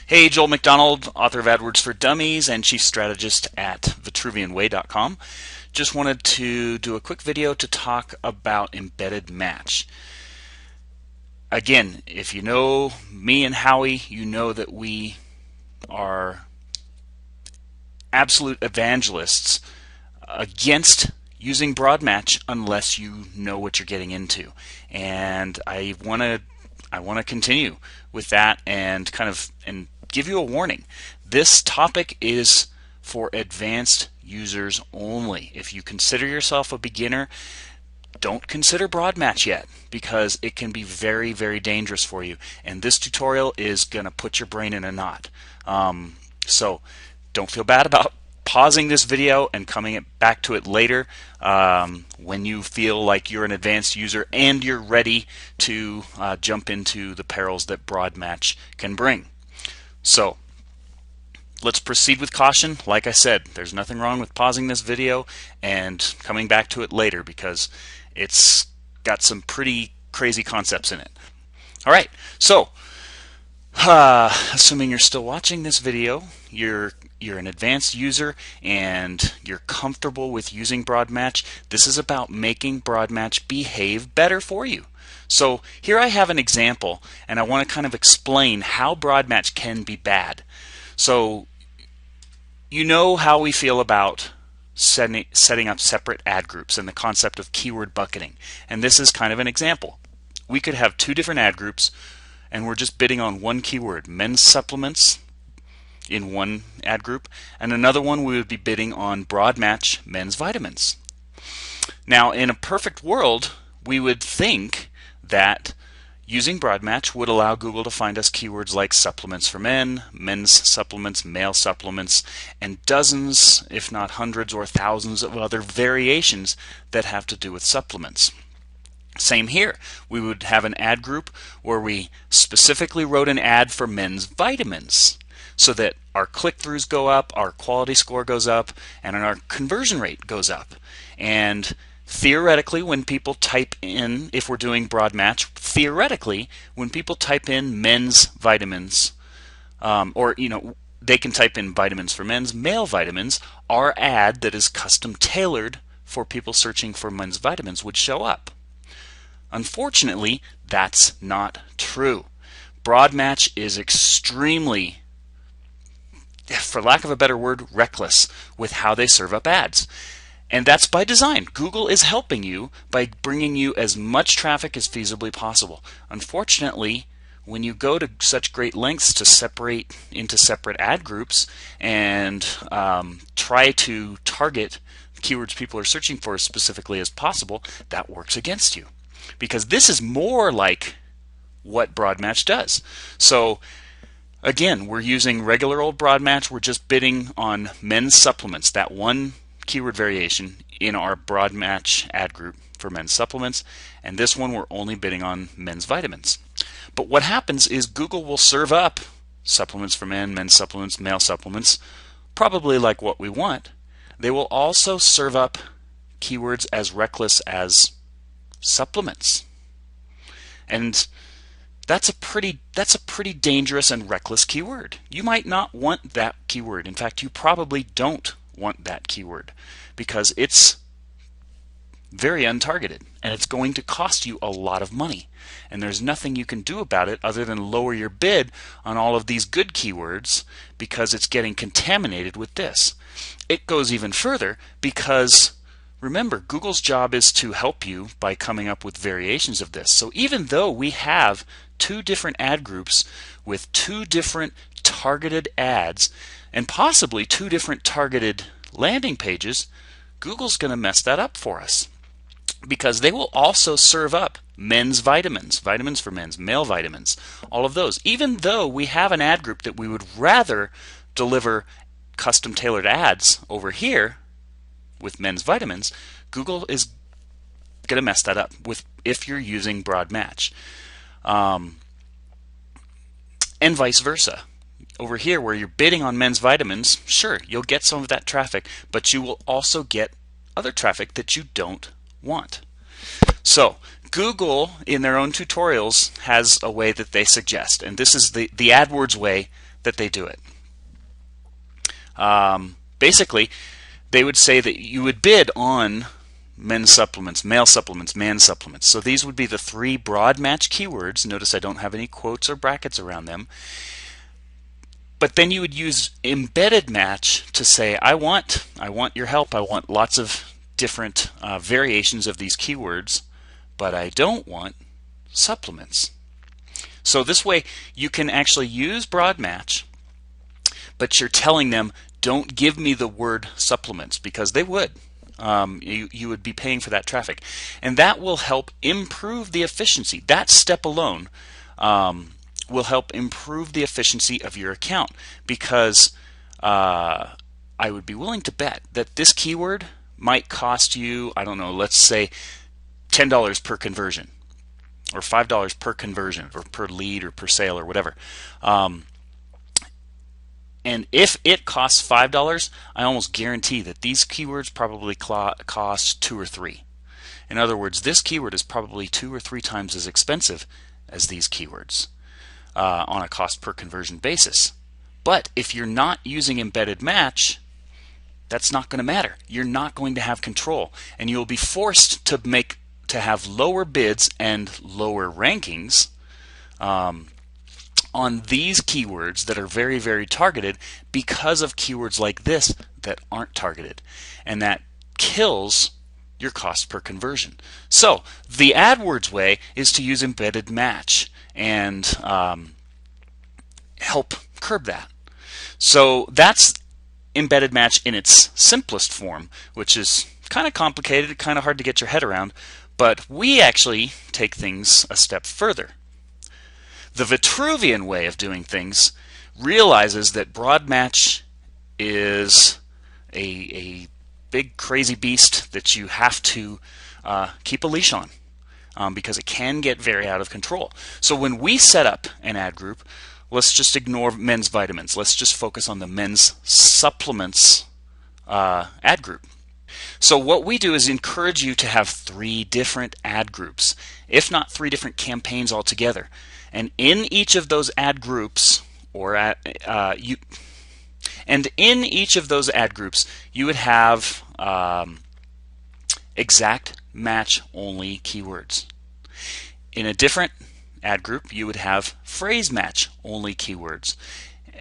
Hey, Joel McDonald, author of AdWords for Dummies and chief strategist at vitruvianway.com. Just wanted to do a quick video to talk about embedded match. Again, if you know me and Howie, you know that we are absolute evangelists against using broad match unless you know what you're getting into. And I want to continue with that and give you a warning. This topic is for advanced users only. If you consider yourself a beginner, don't consider broad match yet, because it can be very, very dangerous for you. And this tutorial is going to put your brain in a knot. So don't feel bad about pausing this video and coming back to it later when you feel like you're an advanced user and you're ready to jump into the perils that broad match can bring. So let's proceed with caution. Like I said, there's nothing wrong with pausing this video and coming back to it later, because it's got some pretty crazy concepts in it. Alright, so assuming you're still watching this video, you're an advanced user and you're comfortable with using broad match. This is about making broad match behave better for you. So here I have an example, and I want to kind of explain how broad match can be bad. So you know how we feel about setting up separate ad groups and the concept of keyword bucketing. And this is kind of an example. We could have two different ad groups and we're just bidding on one keyword, men's supplements, in one ad group, and another one we would be bidding on broad match men's vitamins. Now, in a perfect world, we would think that using broad match would allow Google to find us keywords like supplements for men, men's supplements, male supplements, and dozens, if not hundreds or thousands of other variations that have to do with supplements. Same here. We would have an ad group where we specifically wrote an ad for men's vitamins, so that our click-throughs go up, our quality score goes up, and our conversion rate goes up. And theoretically, when people type in, if we're doing broad match, theoretically, when people type in men's vitamins, they can type in vitamins for men's, male vitamins, our ad that is custom tailored for people searching for men's vitamins would show up. Unfortunately, that's not true. Broad match is extremely, for lack of a better word, reckless with how they serve up ads. And that's by design. Google is helping you by bringing you as much traffic as feasibly possible. Unfortunately, when you go to such great lengths to separate into separate ad groups and try to target keywords people are searching for as specifically as possible, that works against you. Because this is more like what broad match does. So again, we're using regular old broad match. We're just bidding on men's supplements, that one keyword variation in our broad match ad group for men's supplements. And this one we're only bidding on men's vitamins. But what happens is Google will serve up supplements for men, men's supplements, male supplements, probably like what we want. They will also serve up keywords as reckless as supplements. And that's a pretty dangerous and reckless keyword. You might not want that keyword. In fact, you probably don't want that keyword, because it's very untargeted and it's going to cost you a lot of money. And there's nothing you can do about it other than lower your bid on all of these good keywords, because it's getting contaminated with this. It goes even further, because remember, Google's job is to help you by coming up with variations of this. So even though we have two different ad groups with two different targeted ads and possibly two different targeted landing pages, Google's going to mess that up for us, because they will also serve up men's vitamins, vitamins for men's, male vitamins, all of those. Even though we have an ad group that we would rather deliver custom tailored ads over here with men's vitamins, Google is going to mess that up if you're using broad match. And vice versa. Over here, where you're bidding on men's vitamins, sure, you'll get some of that traffic, but you will also get other traffic that you don't want. So Google, in their own tutorials, has a way that they suggest, and this is the AdWords way that they do it. Basically, they would say that you would bid on men's supplements, male supplements, man supplements. So these would be the three broad match keywords. Notice I don't have any quotes or brackets around them. But then you would use embedded match to say, I want your help. I want lots of different variations of these keywords, but I don't want supplements. So this way you can actually use broad match, but you're telling them, don't give me the word supplements, because they would. You would be paying for that traffic. And that will help improve the efficiency. That step alone will help improve the efficiency of your account, because I would be willing to bet that this keyword might cost you, I don't know, let's say $10 per conversion, or $5 per conversion, or per lead, or per sale, or whatever. And if it costs $5, I almost guarantee that these keywords probably cost 2 or 3. In other words, this keyword is probably 2 or 3 times as expensive as these keywords on a cost per conversion basis. But if you're not using embedded match, that's not going to matter. You're not going to have control, and you'll be forced to have lower bids and lower rankings on these keywords that are very, very targeted, because of keywords like this that aren't targeted, and that kills your cost per conversion. So the AdWords way is to use embedded match and help curb that. So that's embedded match in its simplest form, which is kind of complicated, kind of hard to get your head around, but we actually take things a step further. The Vitruvian way of doing things realizes that broad match is a big crazy beast that you have to keep a leash on, because it can get very out of control. So when we set up an ad group, let's just ignore men's vitamins. Let's just focus on the men's supplements ad group. So what we do is encourage you to have 3 different ad groups, if not 3 different campaigns altogether. And in each of those ad groups, you would have exact match only keywords. In a different ad group, you would have phrase match only keywords.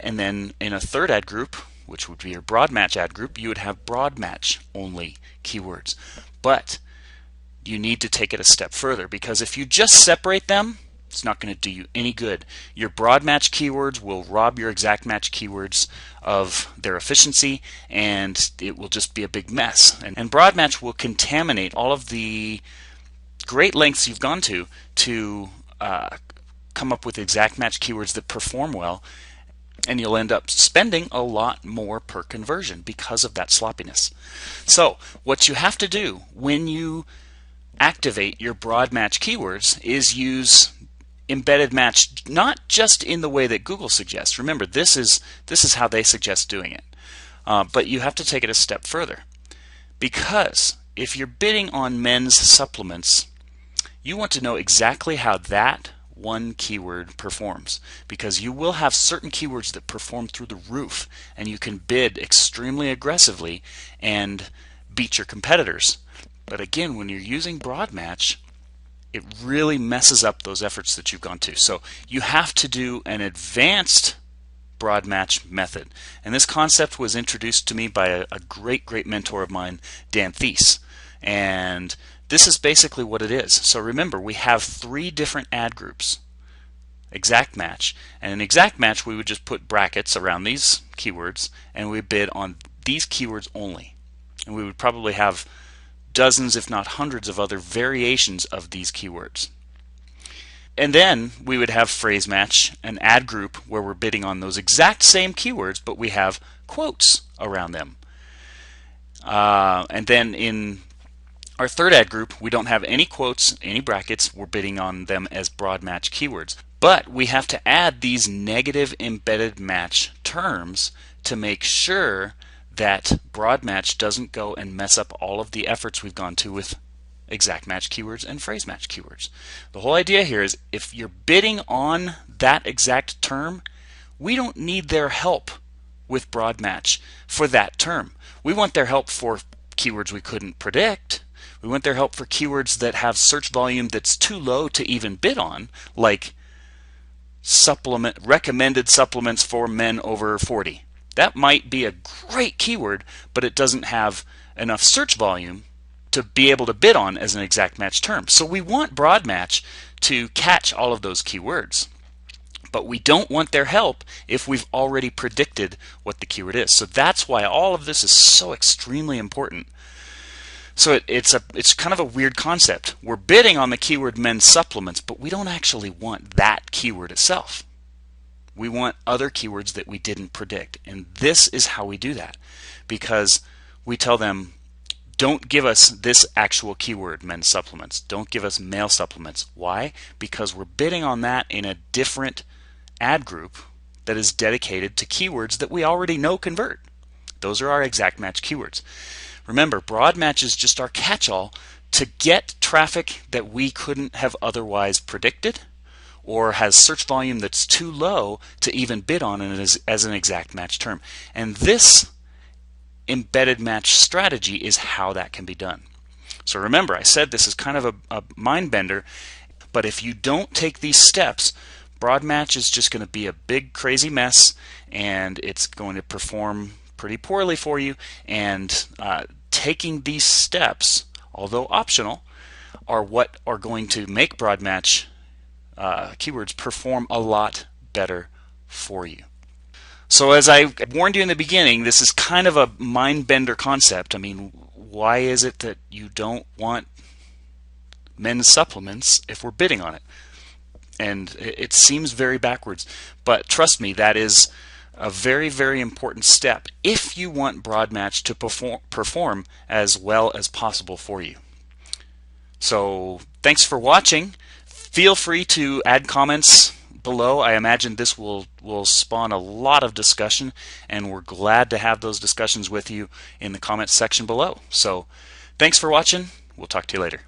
And then in a third ad group, which would be your broad match ad group, you would have broad match only keywords. But you need to take it a step further, because if you just separate them, it's not going to do you any good. Your broad match keywords will rob your exact match keywords of their efficiency, and it will just be a big mess. And broad match will contaminate all of the great lengths you've gone to come up with exact match keywords that perform well, and you'll end up spending a lot more per conversion because of that sloppiness. So what you have to do when you activate your broad match keywords is use embedded match, not just in the way that Google suggests. Remember, this is how they suggest doing it. But you have to take it a step further, because if you're bidding on men's supplements, you want to know exactly how that one keyword performs, because you will have certain keywords that perform through the roof, and you can bid extremely aggressively and beat your competitors. But again, when you're using broad match, it really messes up those efforts that you've gone to. So you have to do an advanced broad match method. And this concept was introduced to me by a great mentor of mine, Dan Thies. And this is basically what it is. So remember, we have 3 different ad groups. Exact match. And in exact match, we would just put brackets around these keywords, and we bid on these keywords only. And we would probably have dozens, if not hundreds, of other variations of these keywords. And then we would have phrase match, an ad group where we're bidding on those exact same keywords, but we have quotes around them. And then in our third ad group, we don't have any quotes, any brackets. We're bidding on them as broad match keywords. But we have to add these negative embedded match terms to make sure that broad match doesn't go and mess up all of the efforts we've gone to with exact match keywords and phrase match keywords. The whole idea here is, if you're bidding on that exact term, we don't need their help with broad match for that term. We want their help for keywords we couldn't predict. We want their help for keywords that have search volume that's too low to even bid on, like recommended supplements for men over 40. That might be a great keyword, but it doesn't have enough search volume to be able to bid on as an exact match term. So we want broad match to catch all of those keywords. But we don't want their help if we've already predicted what the keyword is. So that's why all of this is so extremely important. So it's kind of a weird concept. We're bidding on the keyword men's supplements, but we don't actually want that keyword itself. We want other keywords that we didn't predict. And this is how we do that, because we tell them, don't give us this actual keyword, men's supplements. Don't give us male supplements. Why? Because we're bidding on that in a different ad group that is dedicated to keywords that we already know convert. Those are our exact match keywords. Remember, broad match is just our catch-all to get traffic that we couldn't have otherwise predicted, or has search volume that's too low to even bid on it as an exact match term. And this embedded match strategy is how that can be done. So remember, I said this is kind of a mind bender, but if you don't take these steps, broad match is just going to be a big crazy mess, and it's going to perform pretty poorly for you. And taking these steps, although optional, are what are going to make broad match keywords perform a lot better for you. So as I warned you in the beginning, this is kind of a mind bender concept. I mean, why is it that you don't want men's supplements if we're bidding on it? And it seems very backwards, but trust me, that is a very, very important step if you want broad match to perform as well as possible for you. So thanks for watching. Feel free to add comments below. I imagine this will spawn a lot of discussion, and we're glad to have those discussions with you in the comments section below. So thanks for watching. We'll talk to you later.